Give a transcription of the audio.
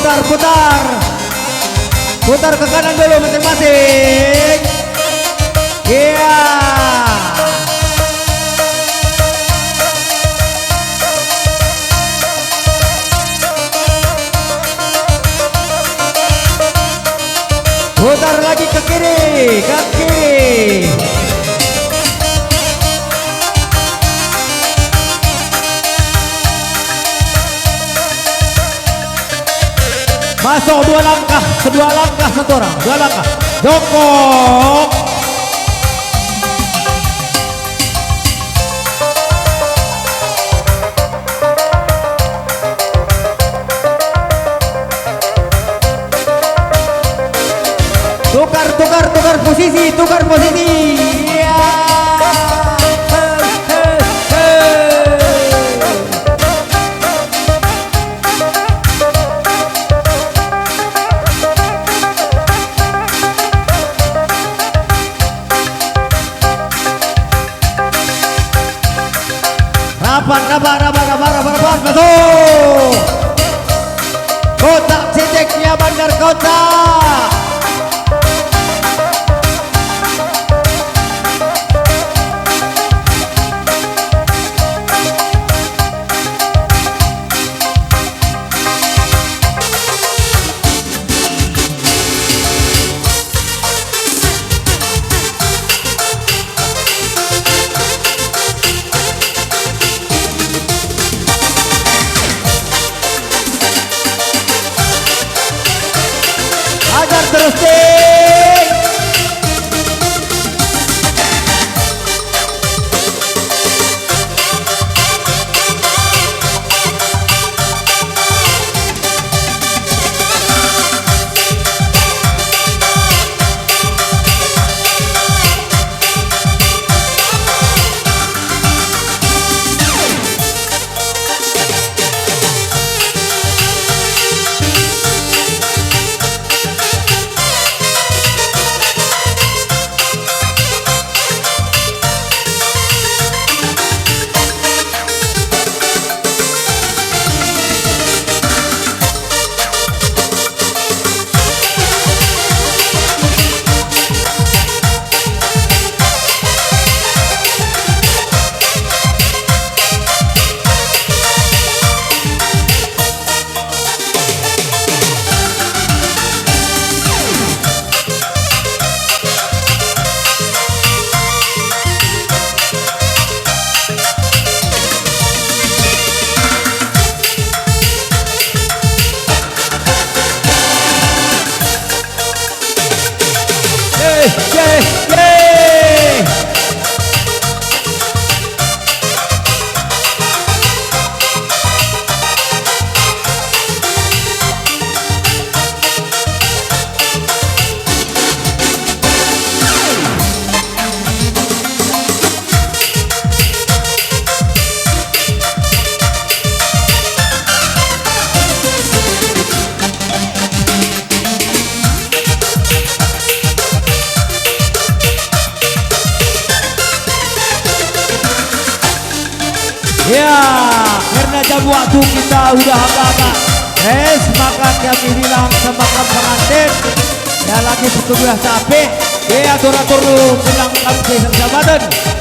putar. Putar ke kanan dulu masing-masing. Iya. Putar lagi ke kiri, ke kiri. Masuk dua langkah satu orang, dua langkah. Jongkok. Tukar posisi. Iya. Rapat, masuk. Kotak titiknya Bandar Kota. Ajar terus ding. Ya, karena jam waktu kita udah agak-agak maka kami bilang semakan pengantin ya lagi bertugas sampai dia atur-atur lu bilang kami sahabat.